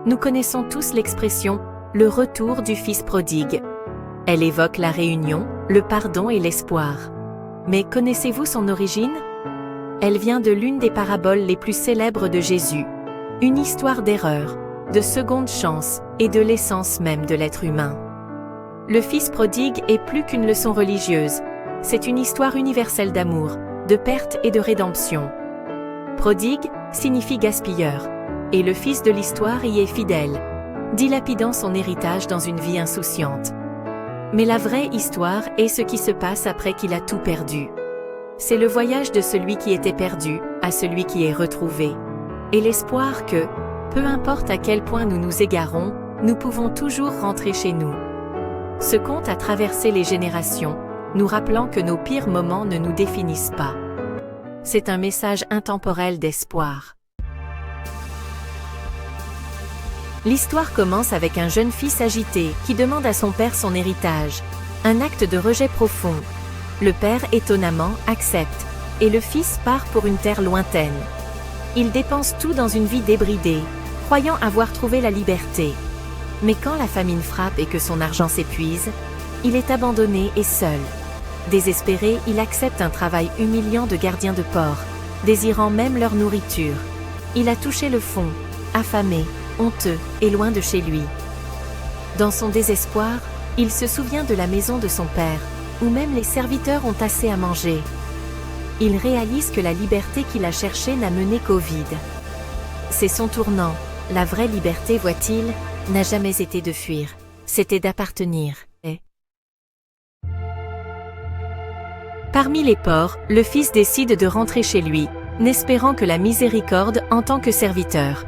Nous connaissons tous l'expression « le retour du fils prodigue ». Elle évoque la réunion, le pardon et l'espoir. Mais connaissez-vous son origine? Elle vient de l'une des paraboles les plus célèbres de Jésus, une histoire d'erreur, de seconde chance et de l'essence même de l'être humain. Le fils prodigue est plus qu'une leçon religieuse, c'est une histoire universelle d'amour, de perte et de rédemption. Prodigue signifie gaspilleur, et le fils de l'histoire y est fidèle, dilapidant son héritage dans une vie insouciante. Mais la vraie histoire est ce qui se passe après qu'il a tout perdu. C'est le voyage de celui qui était perdu à celui qui est retrouvé. Et l'espoir que, peu importe à quel point nous nous égarons, nous pouvons toujours rentrer chez nous. Ce conte a traversé les générations, nous rappelant que nos pires moments ne nous définissent pas. C'est un message intemporel d'espoir. L'histoire commence avec un jeune fils agité qui demande à son père son héritage. Un acte de rejet profond. Le père, étonnamment, accepte, et le fils part pour une terre lointaine. Il dépense tout dans une vie débridée, croyant avoir trouvé la liberté. Mais quand la famine frappe et que son argent s'épuise, il est abandonné et seul. Désespéré, il accepte un travail humiliant de gardien de port, désirant même leur nourriture. Il a touché le fond, affamé, honteux et loin de chez lui. Dans son désespoir, il se souvient de la maison de son père, où même les serviteurs ont assez à manger. Il réalise que la liberté qu'il a cherchée n'a mené qu'au vide. C'est son tournant. La vraie liberté, voit-il, n'a jamais été de fuir, c'était d'appartenir. Parmi les porcs, le fils décide de rentrer chez lui, n'espérant que la miséricorde en tant que serviteur.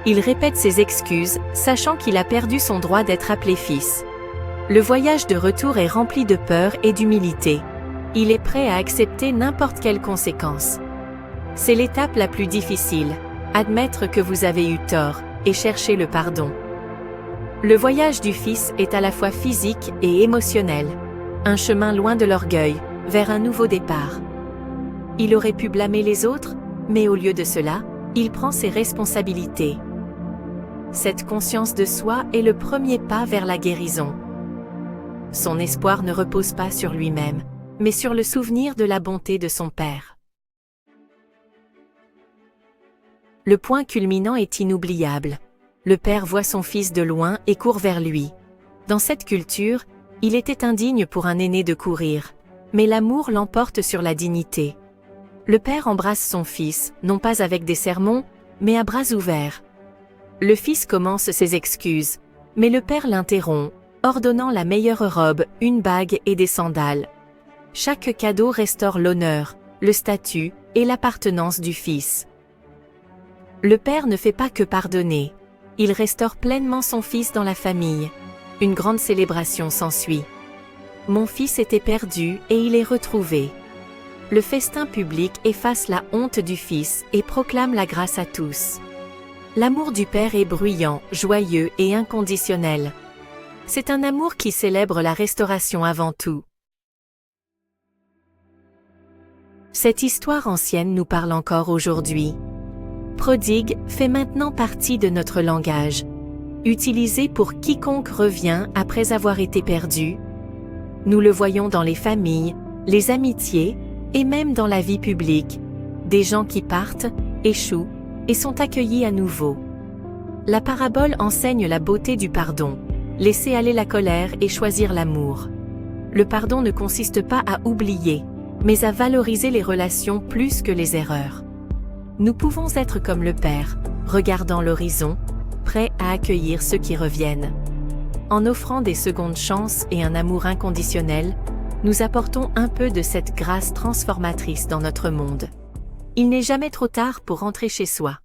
Il répète ses excuses, sachant qu'il a perdu son droit d'être appelé fils. Le voyage de retour est rempli de peur et d'humilité. Il est prêt à accepter n'importe quelle conséquence. C'est l'étape la plus difficile, admettre que vous avez eu tort, et chercher le pardon. Le voyage du fils est à la fois physique et émotionnel. Un chemin loin de l'orgueil, vers un nouveau départ. Il aurait pu blâmer les autres, mais au lieu de cela, il prend ses responsabilités. Cette conscience de soi est le premier pas vers la guérison. Son espoir ne repose pas sur lui-même, mais sur le souvenir de la bonté de son père. Le point culminant est inoubliable. Le père voit son fils de loin et court vers lui. Dans cette culture, il était indigne pour un aîné de courir, mais l'amour l'emporte sur la dignité. Le père embrasse son fils, non pas avec des sermons, mais à bras ouverts. Le fils commence ses excuses, mais le père l'interrompt, ordonnant la meilleure robe, une bague et des sandales. Chaque cadeau restaure l'honneur, le statut et l'appartenance du fils. Le père ne fait pas que pardonner. Il restaure pleinement son fils dans la famille. Une grande célébration s'ensuit. Mon fils était perdu et il est retrouvé. Le festin public efface la honte du fils et proclame la grâce à tous. L'amour du père est bruyant, joyeux et inconditionnel. C'est un amour qui célèbre la restauration avant tout. Cette histoire ancienne nous parle encore aujourd'hui. Prodigue fait maintenant partie de notre langage, utilisé pour quiconque revient après avoir été perdu. Nous le voyons dans les familles, les amitiés et même dans la vie publique, des gens qui partent, échouent et sont accueillis à nouveau. La parabole enseigne la beauté du pardon, laisser aller la colère et choisir l'amour. Le pardon ne consiste pas à oublier, mais à valoriser les relations plus que les erreurs. Nous pouvons être comme le Père, regardant l'horizon, prêts à accueillir ceux qui reviennent. En offrant des secondes chances et un amour inconditionnel, nous apportons un peu de cette grâce transformatrice dans notre monde. Il n'est jamais trop tard pour rentrer chez soi.